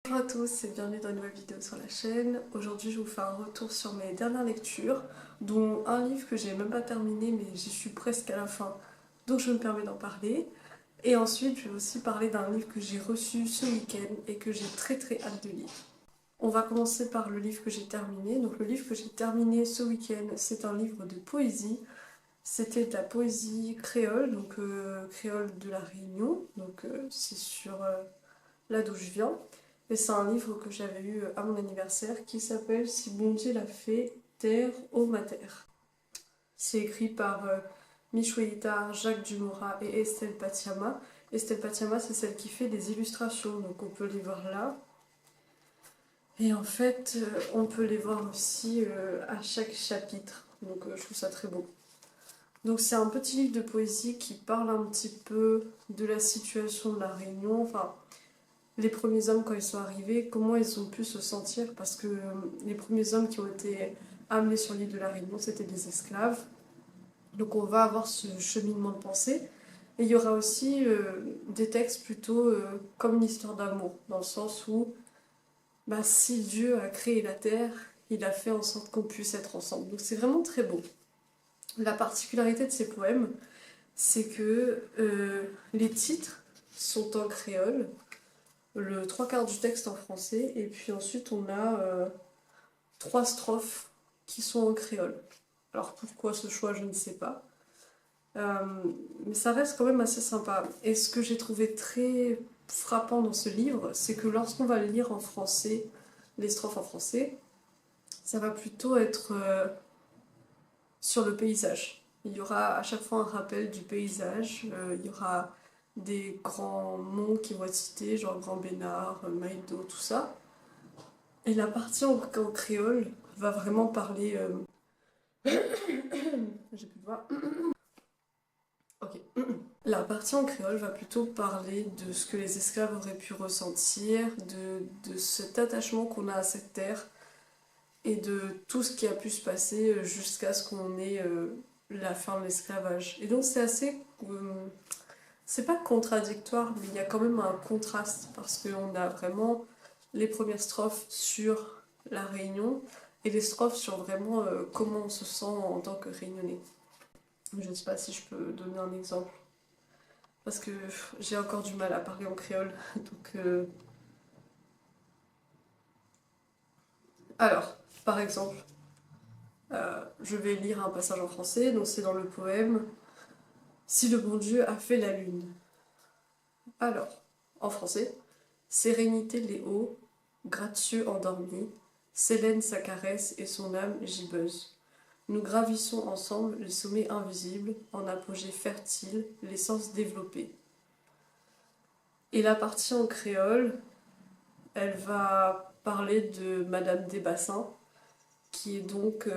Bonjour à tous et bienvenue dans une nouvelle vidéo sur la chaîne. Aujourd'hui je vous fais un retour sur mes dernières lectures, dont un livre que j'ai même pas terminé mais j'y suis presque à la fin, donc je me permets d'en parler. Et ensuite je vais aussi parler d'un livre que j'ai reçu ce week-end et que j'ai très hâte de lire. On va commencer par le livre que j'ai terminé. Donc le livre que j'ai terminé ce week-end, c'est un livre de poésie. C'était de la poésie créole, donc créole de la Réunion, donc c'est sur là d'où je viens. Et c'est un livre que j'avais eu à mon anniversaire qui s'appelle Si bon Dieu l'a fait, terre au mater. C'est écrit par Michou Itar, Jacques Dumora et Estelle Patiama. Estelle Patiama, c'est celle qui fait des illustrations, donc on peut les voir là. Et en fait, on peut les voir aussi à chaque chapitre, donc je trouve ça très beau. Donc c'est un petit livre de poésie qui parle un petit peu de la situation de la Réunion, enfin les premiers hommes quand ils sont arrivés, comment ils ont pu se sentir, parce que les premiers hommes qui ont été amenés sur l'île de la Réunion, c'était des esclaves. Donc on va avoir ce cheminement de pensée. Et il y aura aussi des textes plutôt comme une histoire d'amour, dans le sens où bah, si Dieu a créé la terre, il a fait en sorte qu'on puisse être ensemble. Donc c'est vraiment très beau. La particularité de ces poèmes, c'est que les titres sont en créole, le trois quarts du texte en français, et puis ensuite on a trois strophes qui sont en créole. Alors pourquoi ce choix, je ne sais pas. Euh, mais ça reste quand même assez sympa. Et ce que j'ai trouvé très frappant dans ce livre, c'est que lorsqu'on va le lire en français, les strophes en français, ça va plutôt être sur le paysage. Il y aura à chaque fois un rappel du paysage, il y aura des grands noms qui vont être cités, genre Grand Bénard, Maïdo, tout ça. Et la partie en créole va vraiment parler. J'ai plus de voix. Ok. La partie en créole va plutôt parler de ce que les esclaves auraient pu ressentir, de cet attachement qu'on a à cette terre et de tout ce qui a pu se passer jusqu'à ce qu'on ait la fin de l'esclavage. Et donc c'est assez. C'est pas contradictoire, mais il y a quand même un contraste parce qu'on a vraiment les premières strophes sur la Réunion et les strophes sur vraiment comment on se sent en tant que Réunionnais. Je ne sais pas si je peux donner un exemple parce que j'ai encore du mal à parler en créole. Donc, alors, par exemple, je vais lire un passage en français, donc c'est dans le poème Si le bon Dieu a fait la lune. Alors, en français, sérénité les hauts, gracieux endormis, Célène sa caresse et son âme gibbeuse. Nous gravissons ensemble les sommets invisibles, en apogée fertile, les sens développés. Et la partie en créole, elle va parler de Madame Desbassins, qui est donc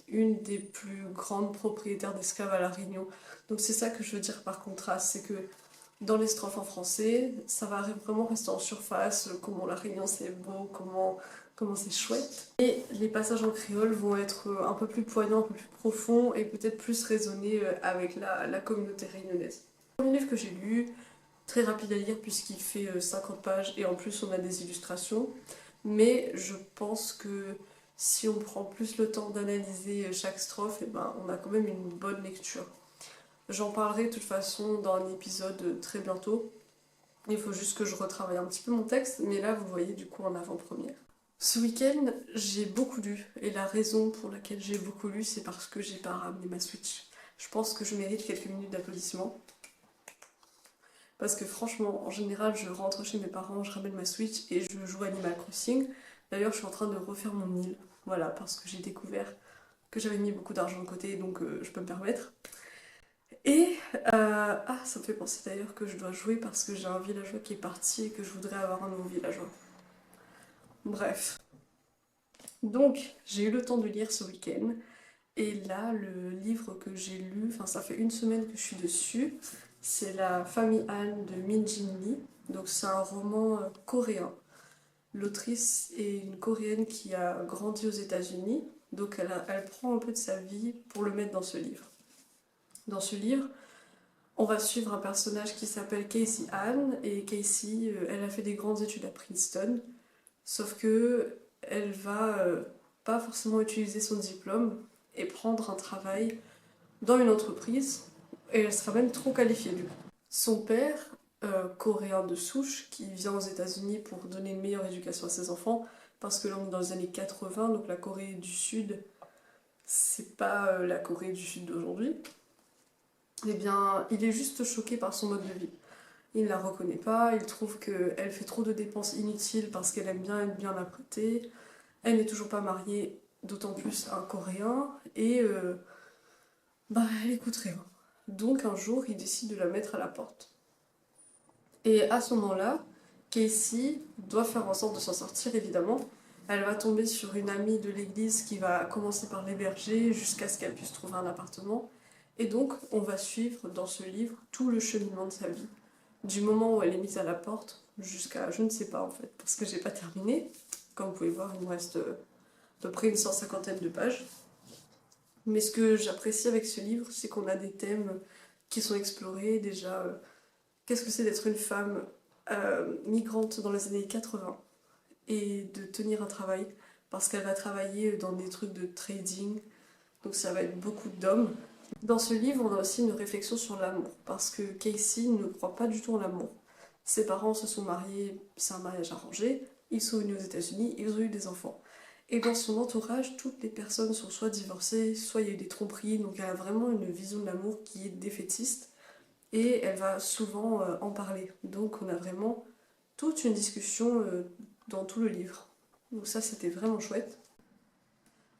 une des plus grandes propriétaires d'esclaves à La Réunion. Donc c'est ça que je veux dire par contraste, c'est que dans les strophes en français, ça va vraiment rester en surface, comment La Réunion c'est beau, comment c'est chouette. Et les passages en créole vont être un peu plus poignants, un peu plus profonds et peut-être plus résonner avec la communauté réunionnaise. Le premier livre que j'ai lu, très rapide à lire puisqu'il fait 50 pages et en plus on a des illustrations, mais je pense que si on prend plus le temps d'analyser chaque strophe, et ben, on a quand même une bonne lecture. J'en parlerai de toute façon dans un épisode très bientôt. Il faut juste que je retravaille un petit peu mon texte, mais là vous voyez du coup en avant-première. Ce week-end, j'ai beaucoup lu, et la raison pour laquelle j'ai beaucoup lu, c'est parce que j'ai pas ramené ma Switch. Je pense que je mérite quelques minutes d'applaudissements. Parce que franchement, en général, je rentre chez mes parents, je ramène ma Switch et je joue à Animal Crossing. D'ailleurs, je suis en train de refaire mon île. Voilà, parce que j'ai découvert que j'avais mis beaucoup d'argent de côté, donc je peux me permettre. Et ah, ça me fait penser d'ailleurs que je dois jouer parce que j'ai un villageois qui est parti et que je voudrais avoir un nouveau villageois. Bref. Donc, j'ai eu le temps de lire ce week-end. Et là, le livre que j'ai lu, enfin ça fait une semaine que je suis dessus, c'est La famille Han de Min Jin Lee. Donc c'est un roman coréen. L'autrice est une coréenne qui a grandi aux États-Unis, donc elle prend un peu de sa vie pour le mettre dans ce livre. Dans ce livre, on va suivre un personnage qui s'appelle Casey Han, et Casey, elle a fait des grandes études à Princeton, Sauf que elle va pas forcément utiliser son diplôme et prendre un travail dans une entreprise, et elle sera même trop qualifiée du coup. Son père, coréen de souche, qui vient aux États-Unis pour donner une meilleure éducation à ses enfants, parce que là on est dans les années 80, donc la Corée du Sud, c'est pas la Corée du Sud d'aujourd'hui, eh bien il est juste choqué par son mode de vie. Il ne la reconnaît pas, il trouve qu'elle fait trop de dépenses inutiles parce qu'elle aime bien être bien apprêtée, elle n'est toujours pas mariée, d'autant plus à un Coréen, et elle écoute rien. Donc un jour, il décide de la mettre à la porte. Et à ce moment-là, Casey doit faire en sorte de s'en sortir, évidemment. Elle va tomber sur une amie de l'église qui va commencer par l'héberger jusqu'à ce qu'elle puisse trouver un appartement. Et donc, on va suivre dans ce livre tout le cheminement de sa vie. Du moment où elle est mise à la porte jusqu'à, je ne sais pas en fait, parce que j'ai pas terminé. Comme vous pouvez voir, il me reste à peu près une 150aine de pages. Mais ce que j'apprécie avec ce livre, c'est qu'on a des thèmes qui sont explorés. Déjà, qu'est-ce que c'est d'être une femme migrante dans les années 80 et de tenir un travail, parce qu'elle va travailler dans des trucs de trading, donc ça va être beaucoup d'hommes. Dans ce livre, on a aussi une réflexion sur l'amour, parce que Casey ne croit pas du tout en l'amour. Ses parents se sont mariés, c'est un mariage arrangé, ils sont venus aux États-Unis, ils ont eu des enfants. Et dans son entourage, toutes les personnes sont soit divorcées, soit il y a eu des tromperies, donc elle a vraiment une vision de l'amour qui est défaitiste, et elle va souvent en parler. Donc on a vraiment toute une discussion dans tout le livre. Donc ça, c'était vraiment chouette.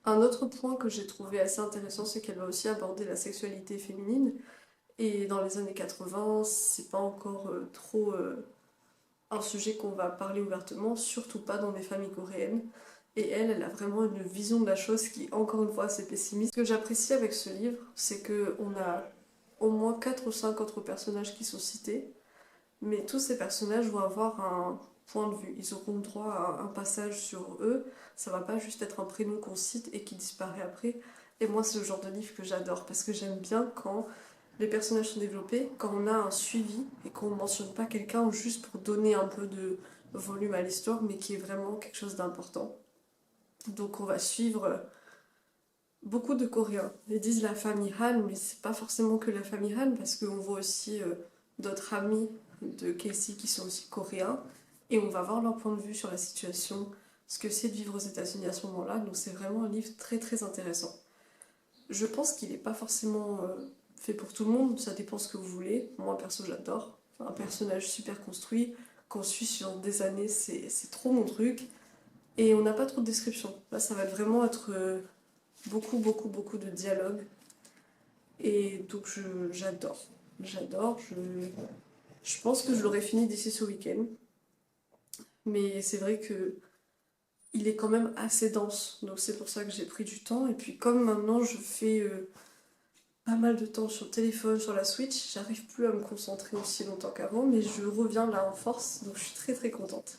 Un autre point que j'ai trouvé assez intéressant, c'est qu'elle va aussi aborder la sexualité féminine. Et dans les années 80, c'est pas encore trop un sujet qu'on va parler ouvertement, surtout pas dans des familles coréennes. Et elle a vraiment une vision de la chose qui, encore une fois, assez pessimiste. Ce que j'apprécie avec ce livre, c'est qu'on a au moins 4 ou 5 autres personnages qui sont cités, mais tous ces personnages vont avoir un point de vue. Ils auront droit à un passage sur eux. Ça va pas juste être un prénom qu'on cite et qui disparaît après. Et moi, c'est le genre de livre que j'adore parce que j'aime bien quand les personnages sont développés, quand on a un suivi et qu'on ne mentionne pas quelqu'un juste pour donner un peu de volume à l'histoire, mais qui est vraiment quelque chose d'important. Donc on va suivre beaucoup de Coréens. Ils disent la famille Han, mais c'est pas forcément que la famille Han, parce qu'on voit aussi d'autres amis de Casey qui sont aussi coréens, et on va voir leur point de vue sur la situation, ce que c'est de vivre aux États-Unis à ce moment-là. Donc c'est vraiment un livre très très intéressant. Je pense qu'il n'est pas forcément fait pour tout le monde, ça dépend ce que vous voulez. Moi perso j'adore. Un personnage super construit, qu'on suit sur des années, c'est trop mon truc. Et on n'a pas trop de description. Là ça va vraiment être beaucoup de dialogue. Et donc j'adore. J'adore. Je pense que je l'aurais fini d'ici ce week-end. Mais c'est vrai que il est quand même assez dense. Donc c'est pour ça que j'ai pris du temps. Et puis comme maintenant je fais pas mal de temps sur le téléphone, sur la Switch, j'arrive plus à me concentrer aussi longtemps qu'avant. Mais je reviens là en force. Donc je suis très très contente.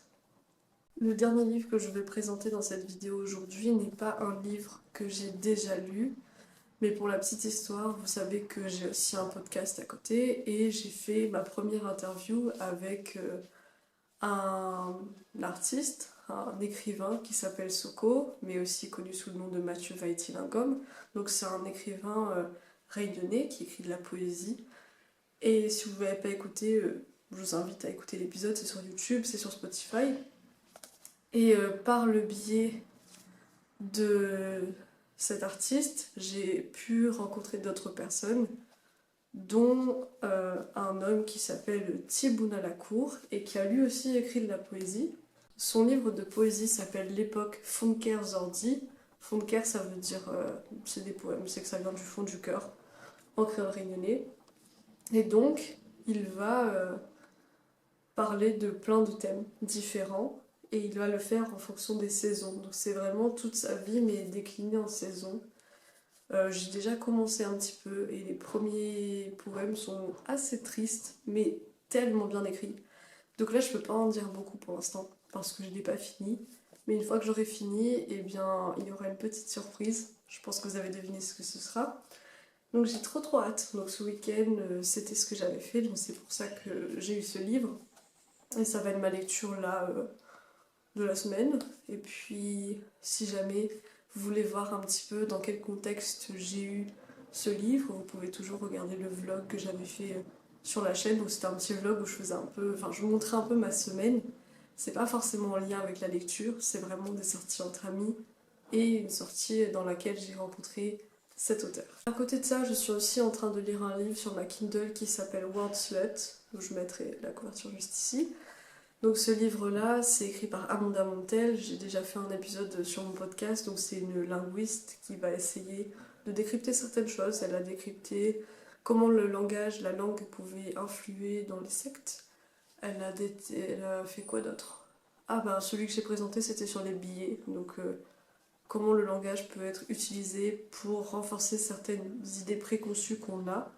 Le dernier livre que je vais présenter dans cette vidéo aujourd'hui n'est pas un livre que j'ai déjà lu. Mais pour la petite histoire, vous savez que j'ai aussi un podcast à côté et j'ai fait ma première interview avec un artiste, un écrivain qui s'appelle Soko, mais aussi connu sous le nom de Mathieu Vaïti-Lingom. Donc c'est un écrivain réunionnais qui écrit de la poésie. Et si vous ne l'avez pas écouté, je vous invite à écouter l'épisode, c'est sur YouTube, c'est sur Spotify. Et par le biais de cet artiste, j'ai pu rencontrer d'autres personnes, dont un homme qui s'appelle Thibouna Lacour et qui a lui aussi écrit de la poésie. Son livre de poésie s'appelle L'époque Funker Zordi. Funker, ça veut dire, c'est des poèmes, c'est que ça vient du fond du cœur, en créole réunionnais. Et donc, il va parler de plein de thèmes différents et il va le faire en fonction des saisons. Donc c'est vraiment toute sa vie mais déclinée en saisons. J'ai déjà commencé un petit peu et les premiers poèmes sont assez tristes mais tellement bien écrits. Donc là je peux pas en dire beaucoup pour l'instant parce que je l'ai pas fini. Mais une fois que j'aurai fini, eh bien il y aura une petite surprise. Je pense que vous avez deviné ce que ce sera. Donc j'ai trop hâte. Donc ce week-end c'était ce que j'avais fait, donc c'est pour ça que j'ai eu ce livre. Et ça va être ma lecture là de la semaine. Et puis, si jamais vous voulez voir un petit peu dans quel contexte j'ai eu ce livre, vous pouvez toujours regarder le vlog que j'avais fait sur la chaîne, où c'était un petit vlog où je faisais un peu, enfin je vous montrais un peu ma semaine. C'est pas forcément en lien avec la lecture, c'est vraiment des sorties entre amis et une sortie dans laquelle j'ai rencontré cet auteur. À côté de ça, je suis aussi en train de lire un livre sur ma Kindle qui s'appelle Word Slut, où je mettrai la couverture juste ici. Donc ce livre-là, c'est écrit par Amanda Montel, j'ai déjà fait un épisode sur mon podcast, donc c'est une linguiste qui va essayer de décrypter certaines choses. Elle a décrypté comment le langage, la langue pouvait influer dans les sectes. Elle a fait quoi d'autre? Ah ben celui que j'ai présenté c'était sur les billets, donc comment le langage peut être utilisé pour renforcer certaines idées préconçues qu'on a.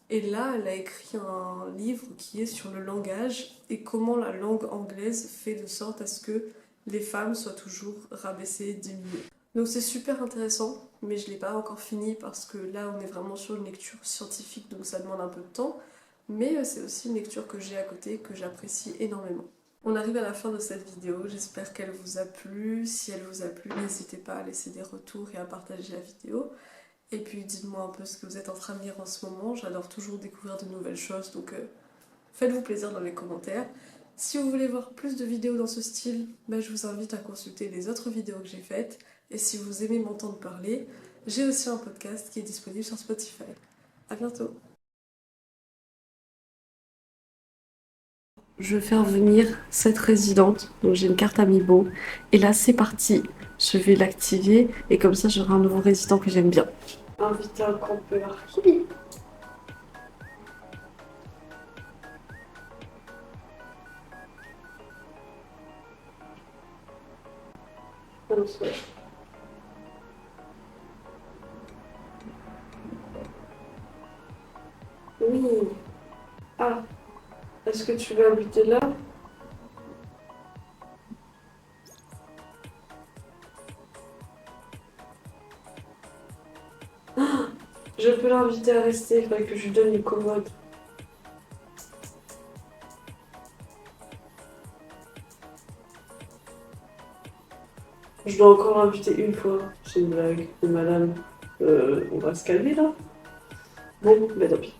Et là, elle a écrit un livre qui est sur le langage et comment la langue anglaise fait de sorte à ce que les femmes soient toujours rabaissées, diminuées. Donc c'est super intéressant, mais je ne l'ai pas encore fini parce que là on est vraiment sur une lecture scientifique, donc ça demande un peu de temps. Mais c'est aussi une lecture que j'ai à côté, que j'apprécie énormément. On arrive à la fin de cette vidéo, j'espère qu'elle vous a plu. Si elle vous a plu, n'hésitez pas à laisser des retours et à partager la vidéo. Et puis dites-moi un peu ce que vous êtes en train de lire en ce moment, j'adore toujours découvrir de nouvelles choses, donc faites-vous plaisir dans les commentaires. Si vous voulez voir plus de vidéos dans ce style, je vous invite à consulter les autres vidéos que j'ai faites. Et si vous aimez m'entendre parler, j'ai aussi un podcast qui est disponible sur Spotify. A bientôt. Je vais faire venir cette résidente, donc j'ai une carte Amiibo. Et là c'est parti, je vais l'activer et comme ça j'aurai un nouveau résident que j'aime bien. Inviter un campeur. Hihi. Bonsoir. Oui. Ah, est-ce que tu veux habiter là? Je peux l'inviter à rester, il faudrait que je lui donne les commodes. Je dois encore l'inviter une fois. C'est une blague, madame. On va se calmer là. Bon, tant pis.